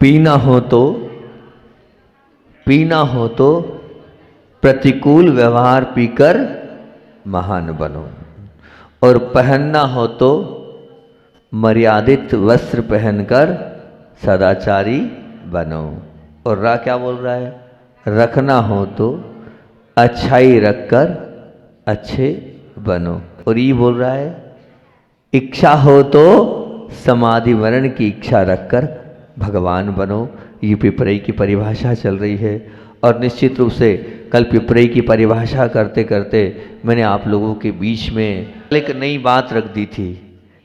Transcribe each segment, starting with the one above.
पीना हो तो पीना हो तो प्रतिकूल व्यवहार पीकर महान बनो, और पहनना हो तो मर्यादित वस्त्र पहनकर सदाचारी बनो। और रा क्या बोल रहा है? रखना हो तो अच्छाई रखकर अच्छे बनो। और ये बोल रहा है इच्छा हो तो समाधि मरण की इच्छा रखकर भगवान बनो। ये पिपरई की परिभाषा चल रही है। और निश्चित रूप से कल पिपरई की परिभाषा करते करते मैंने आप लोगों के बीच में एक नई बात रख दी थी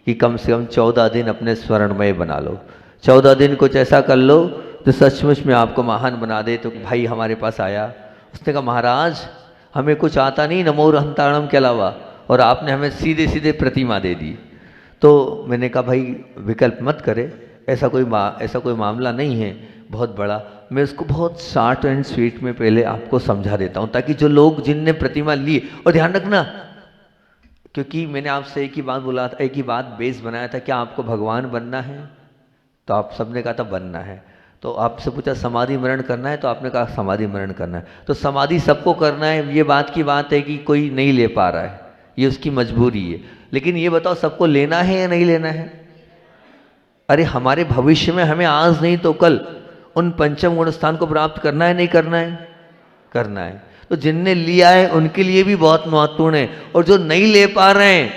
कि कम से कम 14 दिन अपने स्मरणमय बना लो। 14 दिन कुछ ऐसा कर लो तो सचमुच में आपको महान बना दे। तो भाई हमारे पास आया, उसने कहा महाराज हमें कुछ आता नहीं नमो रहंताणम के अलावा, और आपने हमें सीधे सीधे प्रतिमा दे दी। तो मैंने कहा भाई विकल्प मत करे, ऐसा कोई मामला नहीं है बहुत बड़ा। मैं उसको बहुत शॉर्ट एंड स्वीट में पहले आपको समझा देता हूँ, ताकि जो लोग जिनने प्रतिमा ली, और ध्यान रखना क्योंकि मैंने आपसे एक ही बात बोला था, एक ही बात बेस बनाया था, क्या आपको भगवान बनना है? तो आप सबने कहा था बनना है। तो आपसे पूछा समाधि मरण करना है, तो आपने कहा समाधि मरण करना है। तो समाधि सबको करना है, ये बात की बात है कि कोई नहीं ले पा रहा है, ये उसकी मजबूरी है। लेकिन ये बताओ सबको लेना है या नहीं लेना है? अरे हमारे भविष्य में हमें आज नहीं तो कल उन पंचम गुण स्थान को प्राप्त करना है, नहीं करना है? करना है। तो जिनने लिया है उनके लिए भी बहुत महत्वपूर्ण है, और जो नहीं ले पा रहे हैं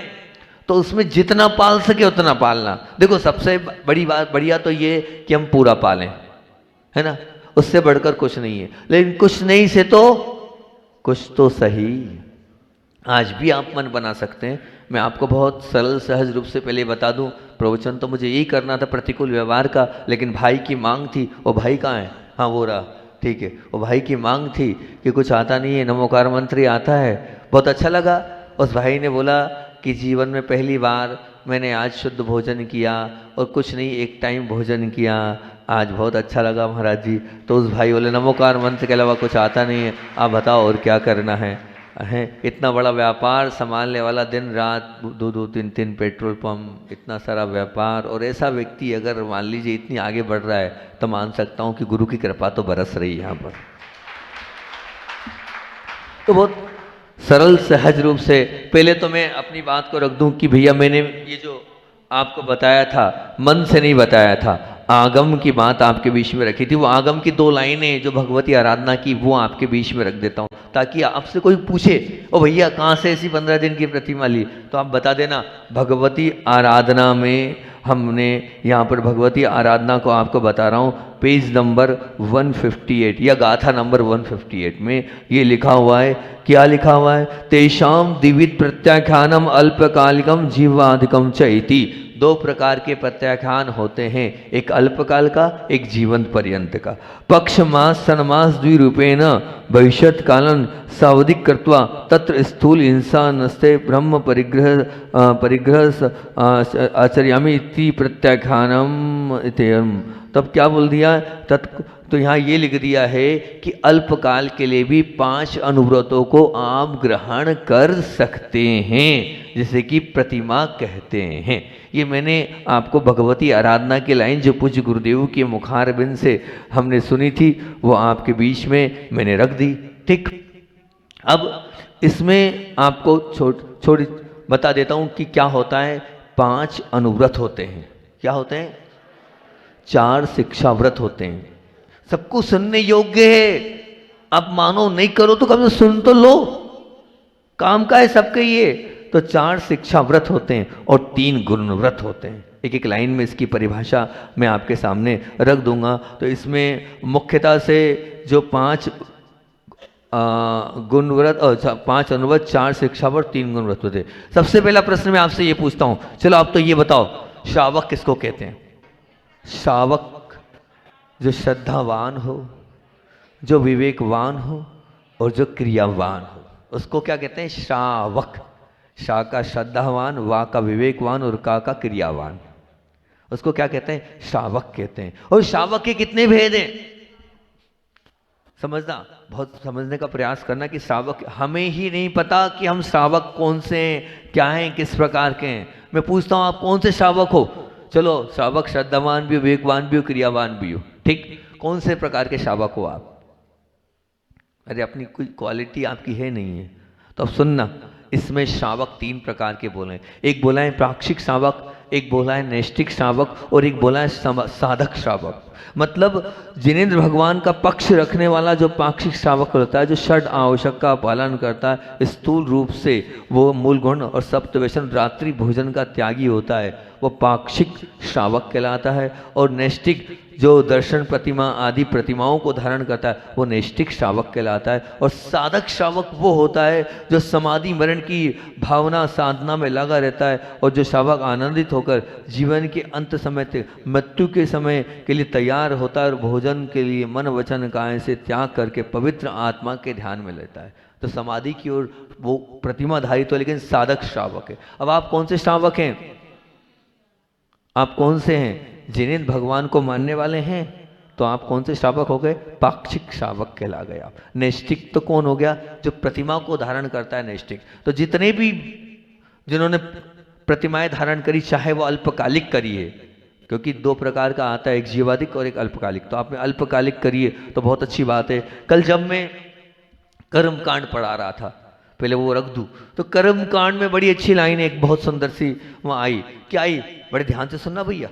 तो उसमें जितना पाल सके उतना पालना। देखो सबसे बड़ी बात बढ़िया तो ये कि हम पूरा पालें, है ना, उससे बढ़कर कुछ नहीं है। लेकिन कुछ नहीं से तो कुछ तो सही। आज भी आप मन बना सकते हैं। मैं आपको बहुत सरल सहज रूप से पहले बता दूं, प्रवचन तो मुझे यही करना था प्रतिकूल व्यवहार का, लेकिन भाई की मांग थी। वो भाई कहाँ है? हाँ वो रहा, ठीक है। वो भाई की मांग थी कि कुछ आता नहीं है, नमोकार मंत्री आता है। बहुत अच्छा लगा। उस भाई ने बोला कि जीवन में पहली बार मैंने आज शुद्ध भोजन किया, और कुछ नहीं एक टाइम भोजन किया, आज बहुत अच्छा लगा महाराज जी। तो उस भाई बोले नमोकार मंत्र के अलावा कुछ आता नहीं है, आप बताओ और क्या करना है? इतना बड़ा व्यापार संभालने वाला, दिन रात 2-2 3-3 पेट्रोल पंप, इतना सारा व्यापार, और ऐसा व्यक्ति अगर मान लीजिए इतनी आगे बढ़ रहा है तो मान सकता हूँ कि गुरु की कृपा तो बरस रही है यहाँ पर। तो बहुत सरल सहज रूप से पहले तो मैं अपनी बात को रख दूं कि भैया मैंने ये जो आपको बताया था मन से नहीं बताया था, आगम की बात आपके बीच में रखी थी। वो आगम की 2 लाइनें जो भगवती आराधना की, वो आपके बीच में रख देता हूँ, ताकि आपसे कोई पूछे ओ भैया कहाँ से ऐसी 15 दिन की प्रतिमा ली, तो आप बता देना भगवती आराधना में हमने, यहाँ पर भगवती आराधना को आपको बता रहा हूँ, पेज नंबर 158 या गाथा नंबर 158 में ये लिखा हुआ है। क्या लिखा हुआ है? तेषाम द्विविध प्रत्याख्यानम अल्पकालिकम जीवाधिकम च इति। 2 प्रकार के प्रत्याख्यान होते हैं, एक अल्पकाल का, एक जीवन पर्यंत का। पक्ष मास सनमास द्विरूपेण भविष्यत कालन सावधिक कृत्वा तत्र स्थूल हिंसा नस्ते ब्रह्म परिग्रह आचर्यामि इति प्रत्याख्यानम इत्ययम्। तब क्या बोल दिया? तो यहाँ ये लिख दिया है कि अल्पकाल के लिए भी 5 अनुव्रतों को आप ग्रहण कर सकते हैं, जिसे कि प्रतिमा कहते हैं। ये मैंने आपको भगवती आराधना की लाइन जो पूज्य गुरुदेव के मुखारबिंद से हमने सुनी थी, वो आपके बीच में मैंने रख दी। ठीक, अब इसमें आपको छोटी बता देता हूँ कि क्या होता है। 5 अनुव्रत होते हैं। क्या होते हैं? 4 शिक्षा व्रत होते हैं। सबको सुनने योग्य है। आप मानो नहीं करो तो कभी सुन तो लो, काम का है सबके ये। तो 4 शिक्षा व्रत होते हैं और 3 गुण व्रत होते हैं। एक एक लाइन में इसकी परिभाषा मैं आपके सामने रख दूंगा। तो इसमें मुख्यतः से जो 5 गुण व्रत और 5 अनुव्रत, 4 शिक्षा व्रत, 3 गुण व्रत होते हैं। सबसे पहला प्रश्न मैं आपसे ये पूछता हूँ, चलो आप तो ये बताओ श्रावक किसको कहते हैं? श्रावक जो श्रद्धावान हो, जो विवेकवान हो और जो क्रियावान हो, उसको क्या कहते हैं? श्रावक। शा का श्रद्धावान, वा का विवेकवान और का क्रियावान, उसको क्या कहते हैं? श्रावक कहते हैं। और श्रावक के कितने भेद हैं? समझना, बहुत समझने का प्रयास करना कि श्रावक, हमें ही नहीं पता कि हम श्रावक कौन से हैं, क्या हैं, किस प्रकार के हैं। मैं पूछता हूँ आप कौन से श्रावक हो? चलो श्रावक श्रद्धावान भी हो, विवेकवान भी हो, क्रियावान भी हो, ठीक। कौन से प्रकार के श्रावक हो आप? अरे अपनी कोई क्वालिटी आपकी है नहीं है तो अब सुनना, इसमें श्रावक 3 प्रकार के बोले। एक बोला है पाक्षिक श्रावक, एक बोला है नैष्ठिक श्रावक, और एक बोला है साधक श्रावक। मतलब जिनेंद्र भगवान का पक्ष रखने वाला जो पाक्षिक श्रावक होता है, जो षड आवश्यक का पालन करता है, स्थूल रूप से वो मूल गुण और सप्तव्यसन रात्रि भोजन का त्यागी होता है, वो पाक्षिक श्रावक कहलाता है। और नैष्ठिक जो दर्शन प्रतिमा आदि प्रतिमाओं को धारण करता है, वो नैष्ठिक श्रावक कहलाता है। और साधक श्रावक वो होता है जो समाधि मरण की भावना साधना में लगा रहता है, और जो श्रावक आनंदित होकर जीवन के अंत समय तक मृत्यु के समय के लिए तैयार होता है, और भोजन के लिए मन वचन काया से त्याग करके पवित्र आत्मा के ध्यान में लेता है। तो समाधि की ओर वो प्रतिमाधारी तो, लेकिन साधक श्रावक है। अब आप कौन से श्रावक हैं? आप कौन से हैं? जिनेंद्र भगवान को मानने वाले हैं तो आप कौन से श्रावक हो गए? पाक्षिक श्रावक कहला गए आप। नैष्ठिक तो कौन हो गया? जो प्रतिमा को धारण करता है, नैष्ठिक। तो जितने भी जिन्होंने प्रतिमाएं धारण करी, चाहे वो अल्पकालिक करी है, क्योंकि 2 प्रकार का आता है, एक जीवादिक और एक अल्पकालिक। तो आपने अल्पकालिक करी है तो बहुत अच्छी बात है। कल जब मैं कर्म कांड पढ़ा रहा था, पहले वो रख दूं, तो कर्म कांड में बड़ी अच्छी लाइन है, एक बहुत सुंदर सी वहाँ आई। क्या आई? बड़े ध्यान से सुनना भैया,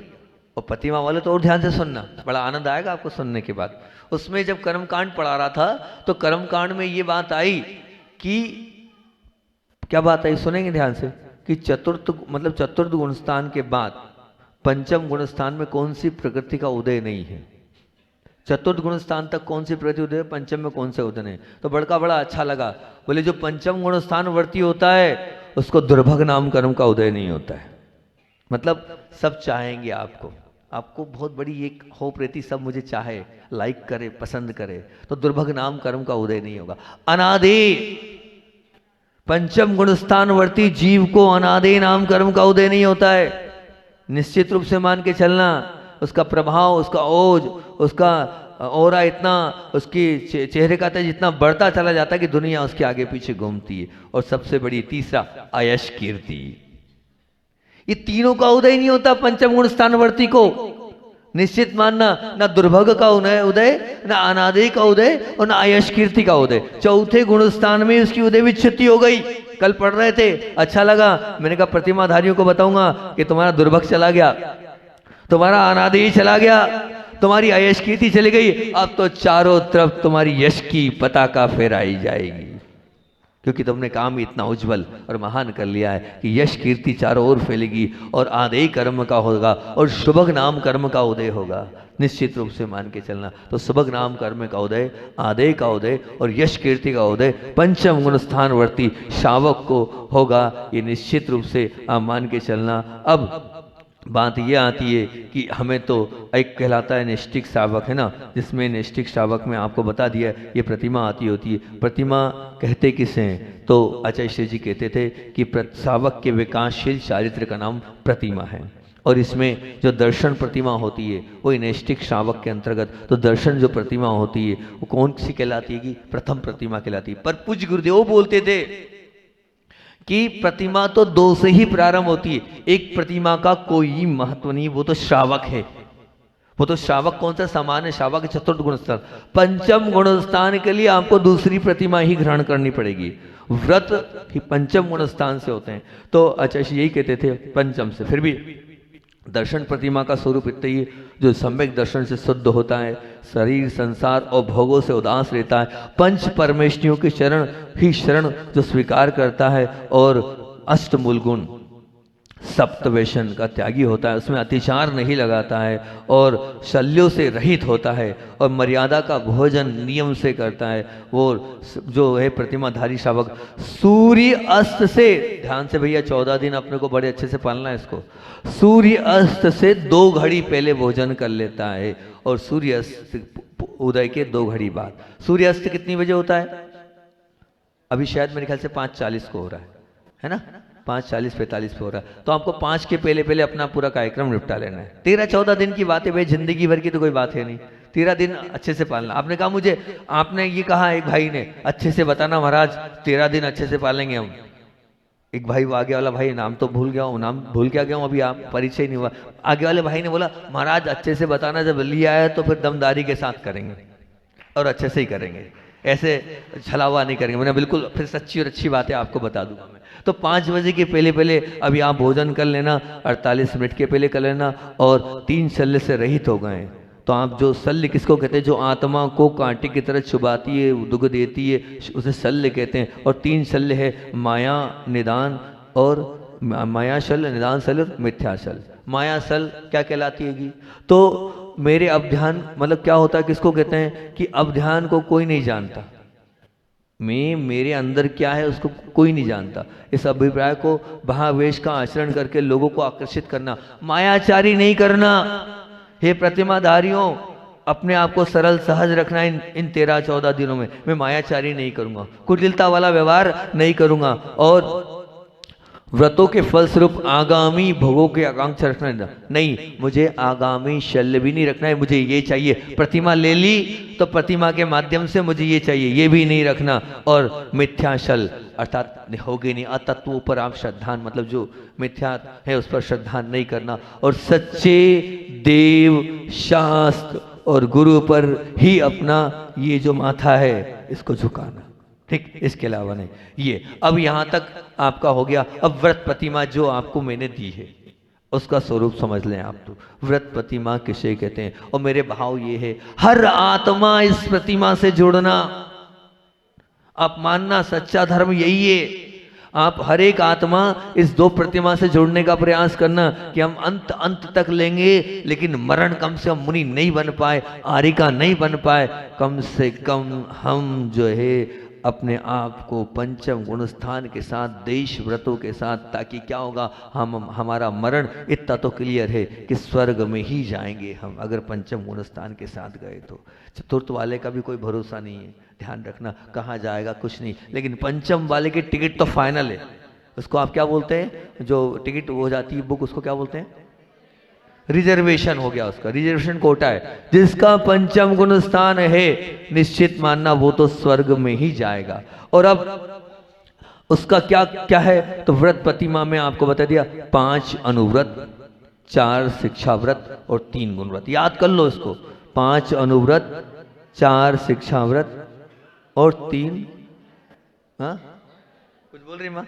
और प्रतिमा वाले तो और ध्यान से सुनना, बड़ा आनंद आएगा आपको सुनने के बाद। उसमें जब कर्म कांड पढ़ा रहा था तो कर्म कांड में ये बात आई कि, क्या बात आई सुनेंगे ध्यान से, कि चतुर्थ गुणस्थान के बाद पंचम गुणस्थान में कौन सी प्रकृति का उदय नहीं है। चतुर्थ गुणस्थान तक कौन सी प्रकृति उदय है, पंचम में कौन से उदय नहीं। तो बड़ा अच्छा लगा। बोले जो पंचम गुणस्थान वर्ती होता है उसको दुर्भग नाम कर्म का उदय नहीं होता है। मतलब सब चाहेंगे आपको, आपको बहुत बड़ी एक होप रहती, सब मुझे चाहे, लाइक करे, पसंद करे, तो दुर्भग नाम कर्म का उदय नहीं होगा। अनादि पंचम गुणस्थान वर्ती जीव को अनादि नाम कर्म का उदय नहीं होता है। निश्चित रूप से मान के चलना, उसका प्रभाव, उसका ओज, उसका औरा इतना, उसकी चेहरे का तेज इतना बढ़ता चला जाता है कि दुनिया उसके आगे पीछे घूमती है। और सबसे बड़ी तीसरा आयश कीर्ति, ये तीनों का उदय नहीं होता पंचम गुण स्थानवर्ती को। निश्चित मानना, ना दुर्भग का उदय, ना अनादि का उदय, और ना आयश कीर्ति का उदय। चौथे गुण स्थान में उसकी उदय विच्छुति हो गई। कल पढ़ रहे थे, अच्छा लगा। मैंने कहा प्रतिमाधारियों को बताऊंगा कि तुम्हारा दुर्भग चला गया, तुम्हारा अनादि चला गया, तुम्हारी आयश कीर्ति चली गई। अब तो चारों तरफ तुम्हारी यश की पताका फहराई जाएगी, क्योंकि तुमने काम इतना उज्जवल और महान कर लिया है कि यश कीर्ति चारों ओर फैलेगी, और आदेय कर्म का होगा, और शुभग नाम कर्म का उदय होगा। निश्चित रूप से मान के चलना। तो शुभग नाम कर्म का उदय, आदेय का उदय और यश कीर्ति का उदय पंचम गुण स्थानवर्ती श्रावक को होगा। ये निश्चित रूप से आप मान के चलना। अब बात ये आती है कि हमें तो एक कहलाता है नैष्ठिक श्रावक, है ना, जिसमें नैष्ठिक श्रावक में आपको बता दिया ये प्रतिमा आती होती है। प्रतिमा कहते किसे हैं? तो आचार्य श्री जी कहते थे कि श्रावक के विकासशील चारित्र का नाम प्रतिमा है। और इसमें जो दर्शन प्रतिमा होती है वही नैष्ठिक श्रावक के अंतर्गत। तो दर्शन जो प्रतिमा होती है वो कौन सी कहलाती है? कि प्रथम प्रतिमा कहलाती है। पर पूज्य गुरुदेव बोलते थे कि प्रतिमा तो 2 से ही प्रारंभ होती है, एक प्रतिमा का कोई महत्व नहीं, वो तो श्रावक है। वो तो श्रावक कौन सा सामान्य श्रावक चतुर्थ गुणस्थान, पंचम गुणस्थान के लिए आपको दूसरी प्रतिमा ही ग्रहण करनी पड़ेगी। व्रत ही पंचम गुणस्थान से होते हैं। तो अच्छा यही कहते थे पंचम से। फिर भी दर्शन प्रतिमा का स्वरूप इतना ही, जो सम्यक दर्शन से शुद्ध होता है, शरीर संसार और भोगों से उदास रहता है, पंच परमेष्ठियों के शरण ही शरण जो स्वीकार करता है, और अष्टमूल गुण सप्तवेशन का त्यागी होता है, उसमें अतिचार नहीं लगाता है, और शल्यों से रहित होता है, और मर्यादा का भोजन नियम से करता है। वो जो है प्रतिमाधारी श्रावक सूर्य अस्त से, ध्यान से भैया 14 दिन अपने को बड़े अच्छे से पालना है इसको, सूर्य अस्त से 2 घड़ी पहले भोजन कर लेता है, और सूर्य अस्त उदय के 2 घड़ी बाद। सूर्य अस्त कितनी बजे होता है? अभी शायद मेरे ख्याल से 5:40 को हो रहा है ना, 5:40-45 पे हो रहा है। तो आपको 5 के पहले अपना पूरा कार्यक्रम निपटा लेना है। 13-14 दिन की बात है भाई, जिंदगी भर की तो कोई बात है नहीं। 13 दिन अच्छे से पालना। आपने कहा मुझे, आपने ये कहा एक भाई ने, अच्छे से बताना महाराज 13 दिन अच्छे से पालेंगे हम। एक भाई, आगे वाला भाई, नाम तो भूल गया हूँ, नाम भूल क्या गया हूँ अभी, आप परिचय नहीं हुआ। आगे वाले भाई ने बोला महाराज अच्छे से बताना, जब लिया है तो फिर दमदारी के साथ करेंगे और अच्छे से ही करेंगे, ऐसे छलावा नहीं करेंगे। मैंने बिल्कुल फिर सच्ची और अच्छी बातें आपको बता दूंगा मैं। तो 5 बजे के पहले पहले अभी आप भोजन कर लेना, 48 मिनट के पहले कर लेना, और 3 शल्य से रहित हो गए। तो आप जो शल्य किसको कहते हैं, जो आत्मा को कांटे की तरह चुबाती है, दुख देती है, उसे शल्य कहते हैं। और 3 शल्य है, माया, निदान और माया शल्य, निदान शल्य और मिथ्या शल्य। माया शल्य क्या कहलाती हैगी, तो मेरे अवध्यान मतलब क्या होता है, किसको कहते हैं कि अवध्यान को कोई नहीं जानता, मैं मेरे अंदर क्या है उसको कोई नहीं जानता। इस अभिप्राय को भावावेश का आचरण करके लोगों को आकर्षित करना, मायाचारी नहीं करना। हे प्रतिमाधारियों, अपने आप को सरल सहज रखना। इन 13-14 दिनों में मैं मायाचारी नहीं करूंगा, कुटिलता वाला व्यवहार नहीं करूंगा, और व्रतों के फलस्वरूप आगामी भोगों के आकांक्षा रखना नहीं, मुझे आगामी शल्य भी नहीं रखना है। मुझे ये चाहिए, प्रतिमा ले ली तो प्रतिमा के माध्यम से मुझे ये चाहिए, ये भी नहीं रखना। और मिथ्या शल अर्थात होगी नहीं, अतत्वों पर आप श्रद्धा, मतलब जो मिथ्या है उस पर श्रद्धा नहीं करना, और सच्चे देव, शास्त्र और गुरु पर ही अपना ये जो माथा है इसको झुकाना, ठीक, इसके अलावा नहीं। ये अब यहां तक आपका हो गया। अब व्रत प्रतिमा जो आपको मैंने दी है उसका स्वरूप समझ लें आप। तो व्रत प्रतिमा किसे कहते हैं, और मेरे भाव ये है, हर आत्मा इस प्रतिमा से जुड़ना। आप मानना सच्चा धर्म यही है, आप हर एक आत्मा इस 2 प्रतिमा से जुड़ने का प्रयास करना कि हम अंत तक लेंगे, लेकिन मरण कम से कम मुनि नहीं बन पाए, आरिका नहीं बन पाए, कम से कम हम जो है अपने आप को पंचम गुण स्थान के साथ, देश व्रतों के साथ, ताकि क्या होगा, हमारा मरण इतना तो क्लियर है कि स्वर्ग में ही जाएंगे हम, अगर पंचम गुण स्थान के साथ गए तो। चतुर्थ वाले का भी कोई भरोसा नहीं है, ध्यान रखना, कहाँ जाएगा कुछ नहीं, लेकिन पंचम वाले की टिकट तो फाइनल है। उसको आप क्या बोलते हैं, जो टिकट हो जाती है बुक, उसको क्या बोलते हैं, रिजर्वेशन हो गया, उसका रिजर्वेशन कोटा है। जिसका पंचम गुण स्थान है, निश्चित मानना वो तो स्वर्ग में ही जाएगा। और अब उसका क्या क्या है, तो व्रत प्रतिमा में आपको बता दिया, 5 अनुव्रत, 4 शिक्षा व्रत और 3 गुण व्रत। याद कर लो इसको, 5 अनुव्रत, 4 शिक्षा व्रत और 3, हाँ कुछ बोल रही माँ,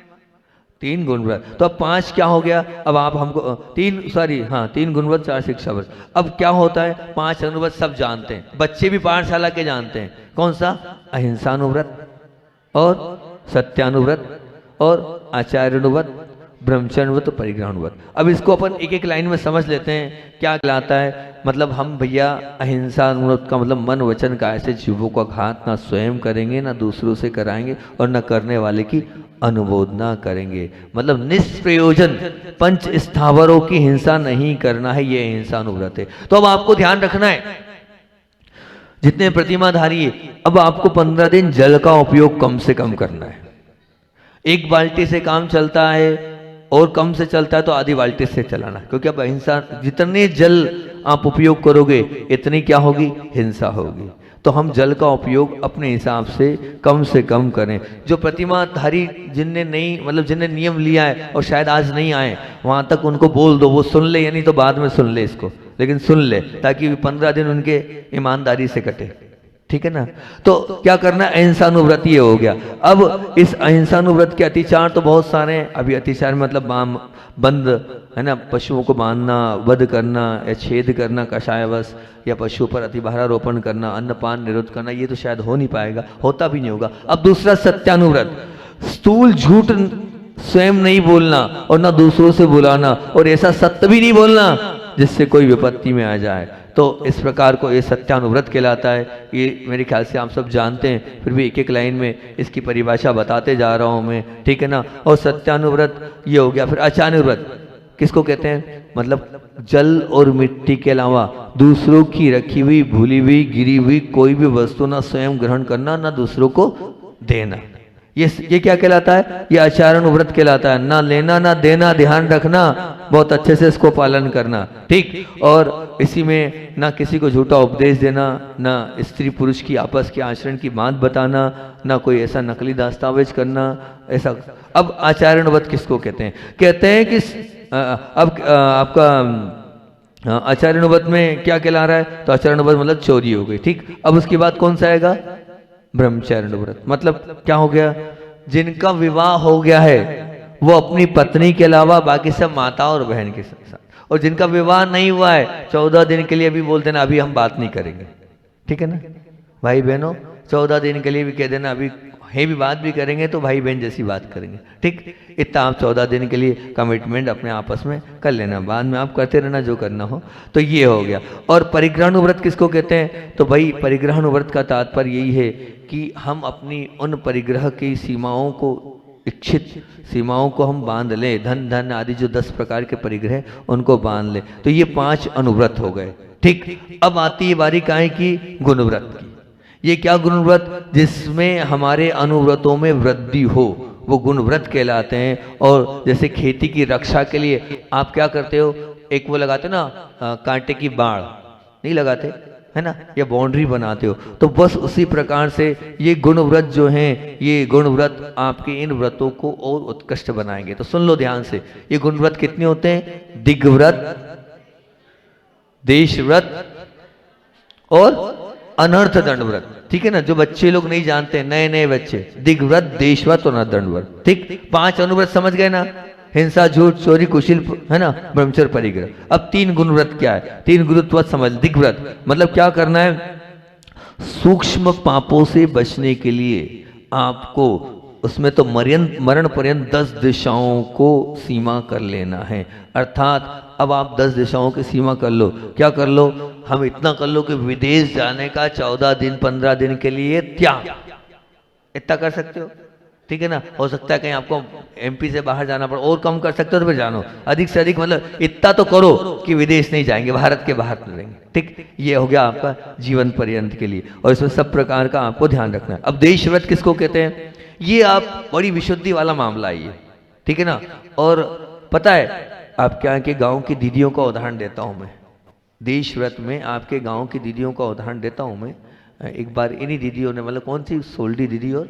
3 गुण व्रत। तो अब 5 क्या हो गया, अब आप हमको 3 गुण व्रत, 4 शिक्षा व्रत। अब क्या होता है, 5 अनुव्रत सब जानते हैं, बच्चे भी पाठशाला के जानते हैं। कौन सा, अहिंसानुव्रत और सत्यानुव्रत और आचार्यानुव्रत, ब्रह्मचर्यानुव्रत, परिग्रहानुव्रत। अब इसको अपन एक एक लाइन में समझ लेते हैं क्या कहलाता है। मतलब हम भैया अहिंसानुव्रत का मतलब मन वचन काया से जीवों का घात ना स्वयं करेंगे, ना दूसरों से कराएंगे, और न करने वाले की अनुमोदना करेंगे। मतलब निष्प्रयोजन पंच स्थावरों की हिंसा नहीं करना है, ये अहिंसानुव्रत है। तो अब आपको ध्यान रखना है, जितने प्रतिमाधारी है, अब आपको 15 दिन जल का उपयोग कम से कम करना है। 1 बाल्टी से काम चलता है, और कम से चलता है तो आधी बाल्टी से चलाना, क्योंकि अब अहिंसा, जितने जल आप उपयोग करोगे इतनी क्या होगी, हिंसा होगी। तो हम जल का उपयोग अपने हिसाब से कम करें। जो प्रतिमाधारी जिनने नहीं, मतलब जिनने नियम लिया है और शायद आज नहीं आए, वहां तक उनको बोल दो, वो सुन ले, यानी तो बाद में सुन ले इसको, लेकिन सुन ले, ताकि 15 दिन उनके ईमानदारी से कटे, ठीक है ना। तो क्या करना, अहिंसानुव्रत ये हो गया। अब इस अहिंसानुव्रत के अतिचार तो बहुत सारे हैं। अभी अतिचार मतलब बंद है ना, पशुओं को बांधना, वध करना या छेद करना कषायवश, या पशुओं पर अतिभारारोपण करना, अन्नपान निरुद्ध करना, ये तो शायद हो नहीं पाएगा, होता भी नहीं होगा। अब दूसरा सत्यानुव्रत, स्थूल झूठ स्वयं नहीं बोलना और ना दूसरों से बुलाना, और ऐसा सत्य भी नहीं बोलना जिससे कोई विपत्ति में आ जाए। तो इस प्रकार को ये सत्यानुव्रत कहलाता है। ये मेरे ख्याल से आप सब जानते हैं, फिर भी एक एक लाइन में इसकी परिभाषा बताते जा रहा हूँ मैं, ठीक है ना। और सत्यानुव्रत ये हो गया। फिर आचार्यानुव्रत किसको कहते हैं, मतलब जल और मिट्टी के अलावा दूसरों की रखी हुई, भूली हुई, गिरी हुई कोई भी वस्तु ना स्वयं ग्रहण करना, ना दूसरों को देना। ये क्या कहलाता है? ये आचरण व्रत कहलाता है। ना लेना ना देना, ध्यान रखना, बहुत अच्छे से इसको पालन करना, ठीक। और इसी में ना किसी को झूठा उपदेश देना, ना स्त्री पुरुष की आपस के आचरण की बात बताना, ना कोई ऐसा नकली दस्तावेज करना, ऐसा। अब आचरण व्रत किसको कहते हैं? कहते हैं कि अब आपका आचरण व्रत में क्या कहला रहा है? तो आचरण व्रत मतलब चोरी हो गई, ठीक। अब उसके बाद कौन सा आएगा? ब्रह्मचर्य व्रत। मतलब क्या हो गया? जिनका विवाह हो गया है वो अपनी पत्नी के अलावा बाकी सब माता और बहन के साथ, और जिनका विवाह नहीं हुआ है 14 दिन के लिए भी बोल देना अभी हम बात नहीं करेंगे, ठीक है ना भाई बहनों? 14 दिन के लिए भी कह देना अभी है भी बात भी करेंगे तो भाई बहन जैसी बात करेंगे, ठीक। इतना आप 14 दिन के लिए कमिटमेंट अपने आपस में कर लेना, बाद में आप करते रहना जो करना हो। तो ये हो गया। और परिग्रहण व्रत किसको कहते हैं? तो भाई परिग्रहण व्रत का तात्पर्य यही है कि हम अपनी उन परिग्रह की सीमाओं को, इच्छित सीमाओं को हम बांध लें। धन धन आदि जो 10 प्रकार के परिग्रह उनको बांध लें। तो ये 5 अनुव्रत हो गए, ठीक। अब आती है बारी काहे की? गुणव्रत की। ये क्या गुणव्रत? जिसमें हमारे अनुव्रतों में वृद्धि हो, वो गुणव्रत कहलाते हैं। और जैसे खेती की रक्षा के लिए आप क्या करते हो? एक वो लगाते हो ना कांटे की बाड़, नहीं लगाते है ना, या बाउंड्री बनाते हो। तो बस उसी प्रकार से ये गुणव्रत जो हैं, ये गुणव्रत आपके इन व्रतों को और उत्कृष्ट बनाएंगे। तो सुन लो ध्यान से, ये गुणव्रत कितने होते हैं? दिग्व्रत, देशव्रत और अनर्थ दंडव्रत, ठीक है ना। जो बच्चे लोग नहीं जानते, नए नए बच्चे, दिग्व्रत, देशव्रत और अनर्थ दंडव्रत, ठीक। 5 अनुव्रत समझ गए ना? हिंसा, झूठ, चोरी, कुशील, है ना, ब्रह्मचर्य, परिग्रह। अब 3 गुणव्रत क्या है? 3 गुरुत्व समझ। दिग्व्रत मतलब क्या करना है? सूक्ष्म पापों से बचने के लिए आपको उसमें तो मरण पर्यंत 10 दिशाओं को सीमा कर लेना है। अर्थात अब आप 10 दिशाओं की सीमा कर लो। क्या कर लो? हम इतना कर लो कि विदेश जाने का 14 दिन 15 दिन के लिए त्याग, इतना कर सकते हो, ठीक है ना। हो सकता है कहीं आपको एमपी से बाहर जाना पड़े, और कम कर सकते हो तो फिर जानो। अधिक से अधिक मतलब इतना तो करो कि विदेश नहीं जाएंगे, भारत के बाहर नहीं रहेंगे, ठीक। ये हो गया आपका जीवन पर्यंत के लिए, और इसमें सब प्रकार का आपको ध्यान रखना है। अब देशव्रत किसको कहते हैं? ये आप बड़ी विशुद्धि वाला मामला है ये, ठीक है ना। और पता है आपके यहाँ के गाँव की दीदियों का उदाहरण देता हूँ मैं। देशव्रत में आपके गाँव की दीदियों का उदाहरण देता हूँ मैं। एक बार इन्हीं दीदियों ने, मतलब कौन सी, सोल्डी दीदी और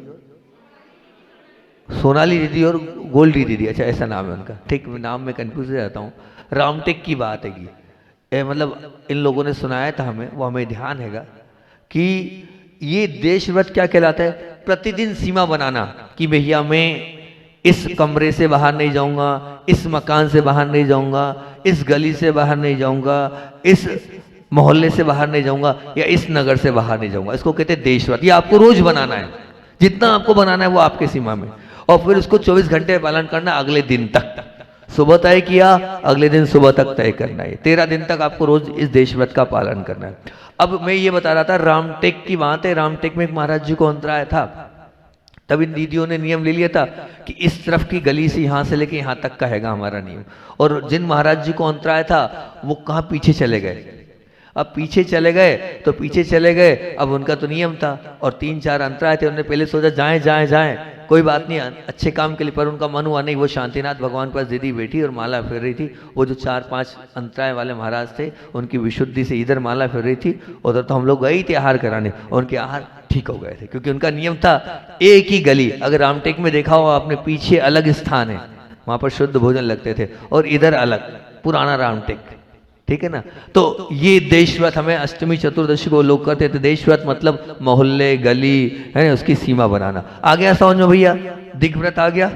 सोनाली दीदी और गोल्डी दीदी, अच्छा ऐसा नाम है उनका, ठीक। नाम में कंफ्यूज हो जाता हूँ। रामटेक की बात है कि मतलब इन लोगों ने सुनाया था हमें, वो हमें ध्यान हैगा कि ये देशव्रत क्या कहलाता है? प्रतिदिन सीमा बनाना कि भैया मैं इस कमरे से बाहर नहीं जाऊंगा, इस मकान से बाहर नहीं जाऊंगा, इस गली से बाहर नहीं जाऊंगा, इस मोहल्ले से बाहर नहीं जाऊंगा, या इस नगर से बाहर नहीं जाऊंगा। इसको कहते हैं देशव्रत। ये आपको रोज बनाना है, जितना आपको बनाना है वो आपके सीमा में। और फिर उसको 24 घंटे पालन करना, अगले दिन तक। सुबह तय किया, अगले दिन सुबह तक तय करना है। 13 दिन तक आपको रोज इस देशव्रत का पालन करना है। अब मैं ये बता रहा था, रामटेक की बात है। रामटेक में एक महाराज जी को अंतराय था, तब इन दीदियों ने नियम ले लिया था कि इस तरफ की गली से यहाँ से लेके यहाँ तक का हैगा हमारा नियम। और जिन महाराज जी को अंतराय था वो कहाँ पीछे चले गए। अब पीछे चले गए तो पीछे चले गए, अब उनका तो नियम था, और 3-4 अंतराय थे। उन्होंने पहले सोचा जाएं जाएं जाएं, कोई बात नहीं, अच्छे काम के लिए, पर उनका मन हुआ नहीं। वो शांतिनाथ भगवान के पास दीदी बैठी और माला फिर रही थी। वो जो 4-5 अंतराय वाले महाराज थे, उनकी विशुद्धि से इधर माला फिर रही थी, उधर तो हम लोग गए थे आहार कराने, और उनके आहार ठीक हो गए थे, क्योंकि उनका नियम था एक ही गली। अगर रामटेक में देखा हो आपने, पीछे अलग स्थान है, वहां पर शुद्ध भोजन लगते थे, और इधर अलग पुराना रामटेक, ठीक है ना। तो ये देशव्रत हमें अष्टमी चतुर्दशी को लोग करते थे। देशव्रत मतलब मोहल्ले गली है ना, उसकी सीमा बनाना। आ गया समझ में भैया? दिग्व्रत आ गया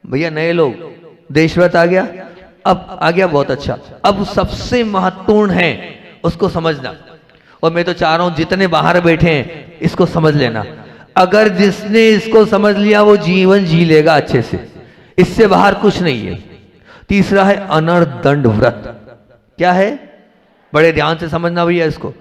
भैया, नए लोग, देशव्रत आ गया। अब आ गया, बहुत अच्छा। अब सबसे महत्वपूर्ण है उसको समझना, और मैं तो चाह रहा हूं जितने बाहर बैठे हैं इसको समझ लेना। अगर जिसने इसको समझ लिया वो जीवन जी लेगा अच्छे से, इससे बाहर कुछ नहीं है। तीसरा है अनर्दंड व्रत। क्या है? बड़े ध्यान से समझना भैया इसको।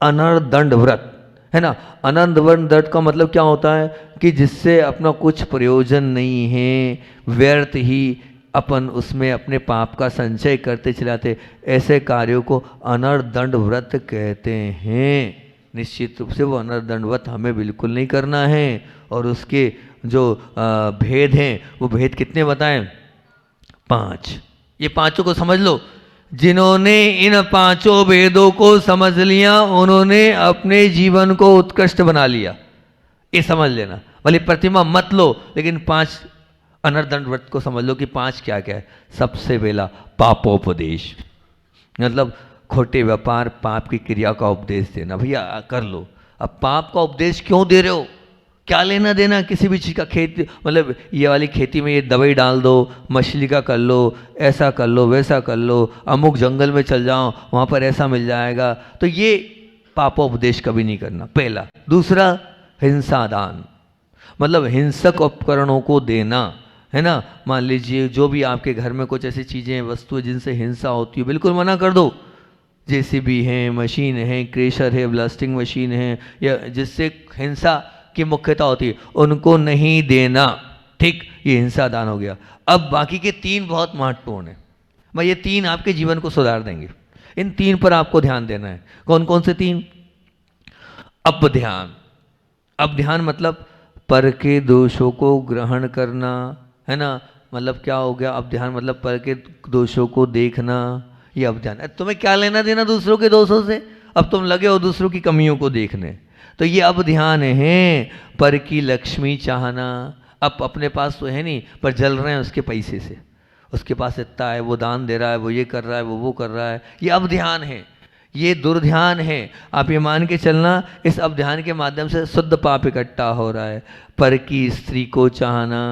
अनर्दंड व्रत है ना। अनर्दंड व्रत का मतलब क्या होता है कि जिससे अपना कुछ प्रयोजन नहीं है, व्यर्थ ही अपन उसमें अपने पाप का संचय करते चलाते, ऐसे कार्यों को अनर्दंड व्रत कहते हैं। निश्चित रूप से वो अनर्दंड व्रत हमें बिल्कुल नहीं करना है, और उसके जो भेद हैं वो भेद कितने बताएं? 5। ये पांचों को समझ लो। जिन्होंने इन पांचों भेदों को समझ लिया उन्होंने अपने जीवन को उत्कृष्ट बना लिया। ये समझ लेना, भले प्रतिमा मत लो लेकिन 5 अनर्दंड व्रत को समझ लो कि 5 क्या क्या है। सबसे पहला पापोपदेश, मतलब खोटे व्यापार पाप की क्रिया का उपदेश देना। भैया कर लो। अब पाप का उपदेश क्यों दे रहे हो? क्या लेना देना किसी भी चीज़ का? खेती मतलब ये वाली खेती में ये दवाई डाल दो, मछली का कर लो, ऐसा कर लो, वैसा कर लो, अमुक जंगल में चल जाओ वहाँ पर ऐसा मिल जाएगा। तो ये पापोपदेश कभी नहीं करना, पहला। दूसरा हिंसा दान, मतलब हिंसक उपकरणों को देना, है ना। मान लीजिए जो भी आपके घर में कुछ ऐसी चीज़ें वस्तुएं जिनसे हिंसा होती है बिल्कुल मना कर दो। जेसीबी है, मशीन है, क्रेशर है, ब्लास्टिंग मशीन है, या जिससे हिंसा की मुख्यता होती है उनको नहीं देना। ठीक, ये हिंसा दान हो गया। अब बाकी के 3 बहुत महत्वपूर्ण है। मैं ये 3 आपके जीवन को सुधार देंगे। इन 3 पर आपको ध्यान देना है। कौन कौन से 3? अब ध्यान। अब ध्यान मतलब पर के दोषों को ग्रहण करना, है ना। मतलब क्या हो गया? अब ध्यान मतलब पर के दोषों को देखना, ये अब ध्यान। तुम्हें क्या लेना देना दूसरों के दोषों से? अब तुम लगे हो दूसरों की कमियों को देखने, तो ये अब ध्यान है। पर की लक्ष्मी चाहना, अब अपने पास तो है नहीं पर जल रहे हैं उसके पैसे से, उसके पास इतना है, वो दान दे रहा है, वो ये कर रहा है, वो कर रहा है, ये अब ध्यान है। ये दुर्ध्यान है। आप ये मान के चलना इस अब ध्यान के माध्यम से शुद्ध पाप इकट्ठा हो रहा है। पर की स्त्री को चाहना,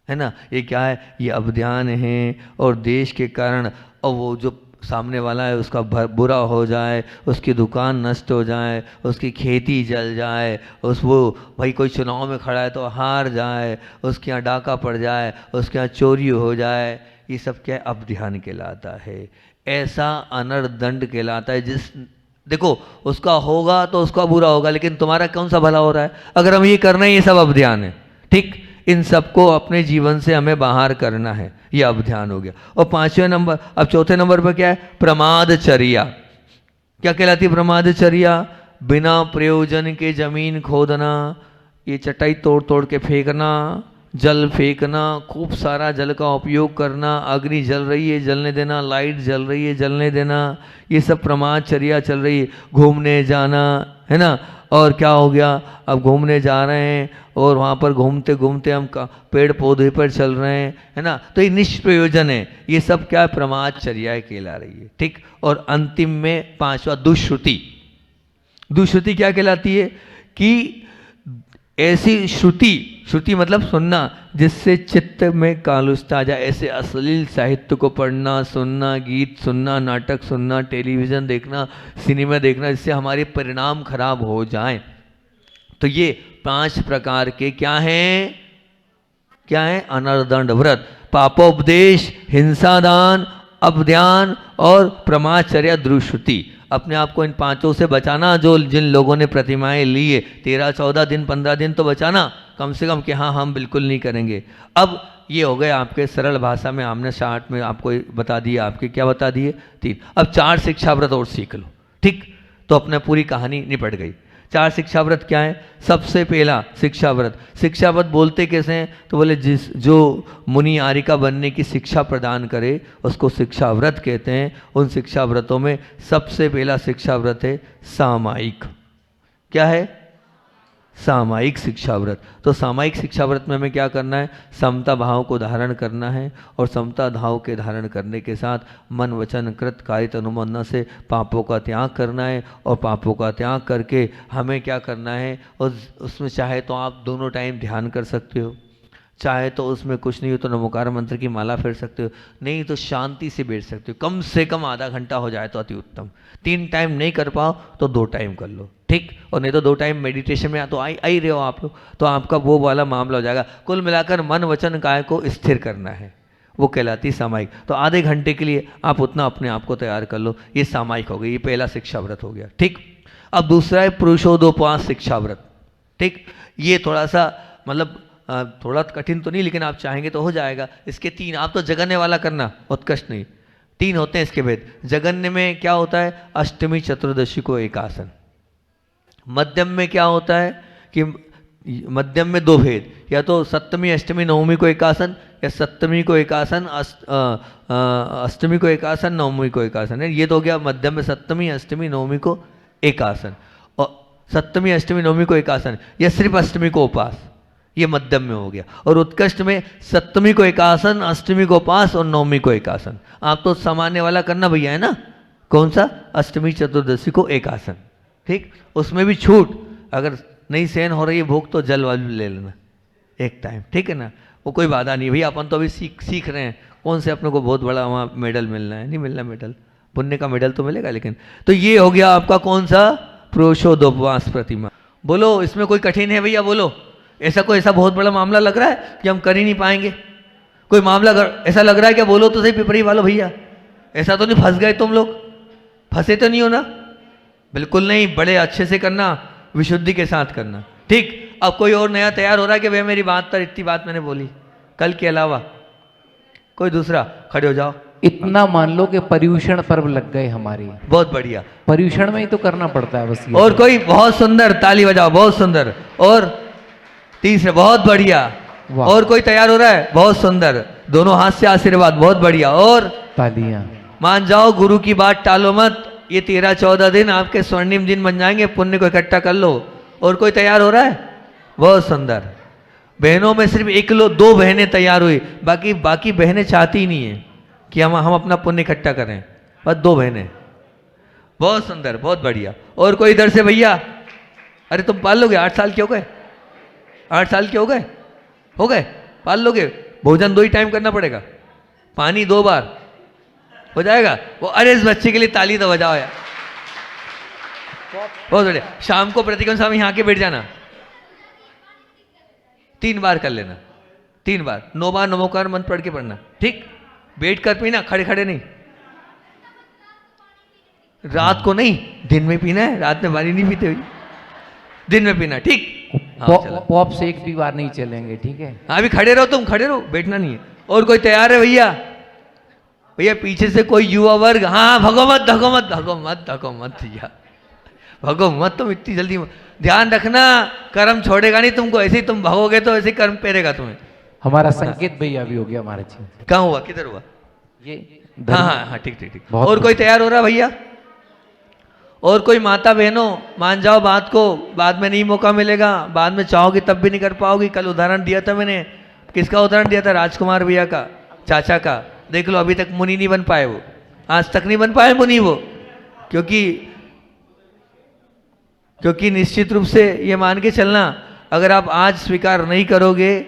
है ना, ये क्या है? ये अब ध्यान है। और देश के कारण और वो जो सामने वाला है उसका बुरा हो जाए, उसकी दुकान नष्ट हो जाए, उसकी खेती जल जाए, वो भाई कोई चुनाव में खड़ा है तो हार जाए, उसके यहाँ डाका पड़ जाए, उसके यहाँ चोरी हो जाए, ये सब क्या है? अब ध्यान कहलाता है। ऐसा अनर्दंड कहलाता है। देखो उसका होगा तो उसका बुरा होगा, लेकिन तुम्हारा कौन सा भला हो रहा है? अगर हम ये करना है, ये सब अब ध्यान है। ठीक, इन सबको अपने जीवन से हमें बाहर करना है, यह अब ध्यान हो गया। और 5वें नंबर, अब 4थे नंबर पर क्या है? प्रमादचर्या। क्या कहलाती है प्रमादचर्या? बिना प्रयोजन के जमीन खोदना, ये चटाई तोड़ तोड़ के फेंकना, जल फेंकना, खूब सारा जल का उपयोग करना, अग्नि जल रही है जलने देना, लाइट जल रही है जलने देना, ये सब प्रमादचर्या चल रही है। घूमने जाना, है ना। और क्या हो गया? अब घूमने जा रहे हैं और वहाँ पर घूमते घूमते हम पेड़ पौधे पर चल रहे हैं, है ना, तो ये निष्प्रयोजन है। ये सब क्या है? प्रमादचर्या कहला रही है। ठीक, और अंतिम में 5वां दुष्श्रुति। दुष्श्रुति क्या कहलाती है? कि ऐसी श्रुति, श्रुति मतलब सुनना, जिससे चित्त में कालुष्ता आ जाए। ऐसे अश्लील साहित्य को पढ़ना, सुनना, गीत सुनना, नाटक सुनना, टेलीविज़न देखना, सिनेमा देखना, जिससे हमारे परिणाम खराब हो जाएं। तो ये 5 प्रकार के क्या हैं? क्या है? अनर्दंड व्रत। पापोपदेश, हिंसादान, अपध्यान और प्रमाचर्या दुष्श्रुति। अपने आप को इन 5 से बचाना। जो जिन लोगों ने प्रतिमाएं ली है 13, 14 दिन, 15 दिन तो बचाना कम से कम कि हाँ हम बिल्कुल नहीं करेंगे। अब ये हो गए आपके सरल भाषा में, हमने शार्ट में आपको बता दिया। आपके क्या बता दिए? 3। अब 4 शिक्षा व्रत और सीख लो। ठीक, तो अपने पूरी कहानी निपट गई। 4 शिक्षा व्रत क्या है? सबसे पहला शिक्षा व्रत। शिक्षा व्रत बोलते कैसे हैं? तो बोले जो मुनि आरिका बनने की शिक्षा प्रदान करे उसको शिक्षा व्रत कहते हैं। उन शिक्षा व्रतों में सबसे पहला शिक्षा व्रत है सामायिक। क्या है? सामायिक शिक्षा व्रत। तो सामायिक शिक्षा व्रत में हमें क्या करना है? समता भाव को धारण करना है, और समता भाव के धारण करने के साथ मन वचन कृत कायित अनुमोदना से पापों का त्याग करना है। और पापों का त्याग करके हमें क्या करना है? उसमें चाहे तो आप दोनों टाइम ध्यान कर सकते हो, चाहे तो उसमें कुछ नहीं हो तो नमोकार मंत्र की माला फेर सकते हो, नहीं तो शांति से बैठ सकते हो। कम से कम आधा घंटा हो जाए तो अति उत्तम। 3 टाइम नहीं कर पाओ तो 2 टाइम कर लो। ठीक, और नहीं तो 2 टाइम मेडिटेशन में तो आ ही रहे हो आप लोग, तो आपका वो वाला मामला हो जाएगा। कुल मिलाकर मन वचन काय को स्थिर करना है, वो कहलाती सामायिक। तो आधे घंटे के लिए आप उतना अपने आप को तैयार कर लो। ये सामायिक हो गई, ये पहला शिक्षा व्रत हो गया। ठीक, अब दूसरा है पुरुषोदोपवास शिक्षा व्रत। ठीक, ये थोड़ा सा मतलब थोड़ा कठिन तो नहीं, लेकिन आप चाहेंगे तो हो जाएगा। इसके 3, आप तो जगन्य वाला करना, उत्कृष्ट नहीं। 3 होते हैं इसके भेद। जगन्य में क्या होता है? अष्टमी चतुर्दशी को एक आसन। मध्यम में क्या होता है? कि मध्यम में दो भेद, या तो सप्तमी अष्टमी नवमी को एक आसन, या सप्तमी को एक आसन, अष्टमी को एक आसन, नवमी को एक आसन है। ये तो हो गया मध्यम में सप्तमी अष्टमी नवमी को एक आसन, और सप्तमी अष्टमी नवमी को एक आसन, या सिर्फ अष्टमी को उपास, ये मध्यम में हो गया। और उत्कृष्ट में सप्तमी को एक आसन, अष्टमी को उपास और नवमी को एक आसन। आप तो सामान्य वाला करना भैया, है ना? कौन सा? अष्टमी चतुर्दशी को एक आसन, ठीक। उसमें भी छूट, अगर नहीं सहन हो रही है भूख तो जल वाल ले लेना एक टाइम, ठीक है ना? वो कोई बाधा नहीं भैया, अपन तो अभी सीख रहे हैं। कौन से अपने को बहुत बड़ा वहाँ मेडल मिलना है, नहीं मिलना मेडल, पुण्य का मेडल तो मिलेगा लेकिन। तो ये हो गया आपका कौन सा? पुरुषोदोपवास प्रतिमा। बोलो इसमें कोई कठिन है भैया? बोलो ऐसा बहुत बड़ा मामला लग रहा है कि हम कर ही नहीं पाएंगे? कोई मामला ऐसा लग रहा है क्या? बोलो तो सही पिपरी वालों भैया, ऐसा तो नहीं फंस गए तुम लोग? फंसे तो नहीं हो ना? बिल्कुल नहीं, बड़े अच्छे से करना, विशुद्धि के साथ करना, ठीक। अब कोई और नया तैयार हो रहा है कि भाई मेरी बात पर इतनी बात मैंने बोली, कल के अलावा कोई दूसरा? खड़े हो जाओ। इतना मान लो कि पर्यूषण पर्व लग गए हमारी। बहुत बढ़िया, पर्यूषण में ही तो करना पड़ता है बस। और कोई? बहुत सुंदर, ताली बजाओ, बहुत सुंदर। और तीसरे, बहुत बढ़िया। और कोई तैयार हो रहा है? बहुत सुंदर, दोनों हाथ से आशीर्वाद, बहुत बढ़िया। और तालियां। मान जाओ, गुरु की बात टालो मत, ये 13-14 दिन आपके स्वर्णिम दिन बन जाएंगे, पुण्य को इकट्ठा कर लो। और कोई तैयार हो रहा है? बहुत सुंदर। बहनों में सिर्फ एक दो बहनें तैयार हुई, बाकी बहनें चाहती ही नहीं है कि हम अपना पुण्य इकट्ठा करें, बस 2 बहनें। बहुत सुंदर, बहुत बढ़िया। और कोई इधर से भैया? अरे तुम पाल लोगे? 8 साल के हो गए? 8 साल के हो गए? पाल लोगे? भोजन 2 ही टाइम करना पड़ेगा, पानी 2 बार, हो जाएगा वो? अरे इस बच्चे के लिए ताली तो बजाओ यार, बहुत बढ़िया। शाम को प्रतिक्रम स्वामी यहाँ के बैठ जाना, 3 बार कर लेना, 3 बार, 9 बार नमोकार मंत्र पढ़ के पढ़ना, ठीक। बैठ कर पीना, खड़े खड़े नहीं। रात को नहीं, दिन में पीना है, रात में पानी नहीं पीते हुई, दिन में पीना, ठीक। पॉप से एक भी बार नहीं चलेंगे, ठीक है? हाँ, अभी खड़े रहो, तुम खड़े रहो, बैठना नहीं है। और कोई तैयार है भैया? भैया पीछे से कोई युवा वर्ग? हाँ, भगो मत भैया, भगो मत, तुम इतनी जल्दी ध्यान रखना, कर्म छोड़ेगा नहीं तुमको, ऐसे ही तुम भगोगे तो ऐसे कर्म पेरेगा तुम्हें। हमारा संकेत भैया भी हो गया हमारे जी। कहाँ हुआ? किधर हुआ ये? हाँ, ठीक। और कोई तैयार हो रहा भैया? और कोई माता बहनों? मान जाओ बात को, बाद में नहीं मौका मिलेगा, बाद में चाहोगी तब भी नहीं कर पाओगी। कल उदाहरण दिया था मैंने, किसका उदाहरण दिया था? राजकुमार भैया का, चाचा का। देख लो, अभी तक मुनि नहीं बन पाए वो, आज तक नहीं बन पाए मुनि वो, क्योंकि निश्चित रूप से ये मान के चलना, अगर आप आज स्वीकार नहीं करोगे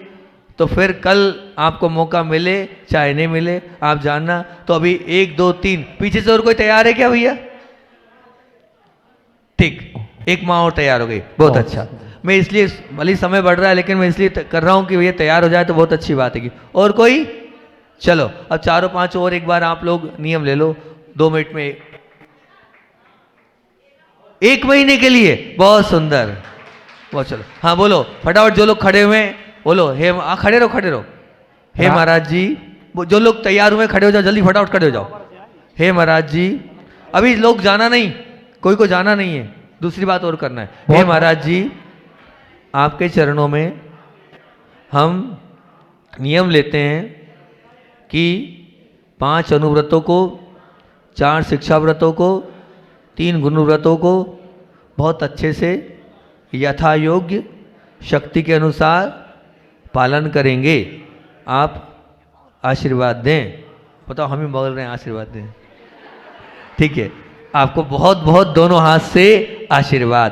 तो फिर कल आपको मौका मिले चाहे नहीं मिले, आप जानना। तो अभी 1 2 3, पीछे से और कोई तैयार है क्या भैया? ठीक, एक माँ और तैयार हो गई, बहुत अच्छा। मैं इसलिए, भले समय बढ़ रहा है लेकिन मैं इसलिए कर रहा हूँ कि भैया तैयार हो जाए तो बहुत अच्छी बात है। और कोई? चलो अब 4-5 और एक बार आप लोग नियम ले लो, 2 मिनट में, 1 महीने के लिए। बहुत सुंदर, बहुत। चलो हाँ बोलो फटाफट, जो लोग खड़े हुए हैं बोलो, हे खड़े रहो। हे महाराज जी, जो लोग तैयार हुए खड़े हो जाओ, जल्दी फटाफट खड़े हो जाओ। हे महाराज जी, अभी लोग जाना नहीं, कोई को जाना नहीं है, दूसरी बात और करना है। हे महाराज जी, आपके चरणों में हम नियम लेते हैं कि 5 अनुव्रतों को, 4 शिक्षा व्रतों को, 3 गुणव्रतों को बहुत अच्छे से यथा योग्य शक्ति के अनुसार पालन करेंगे। आप आशीर्वाद दें। बताओ, हम ही बोल रहे हैं आशीर्वाद दें, ठीक है? आपको बहुत बहुत दोनों हाथ से आशीर्वाद।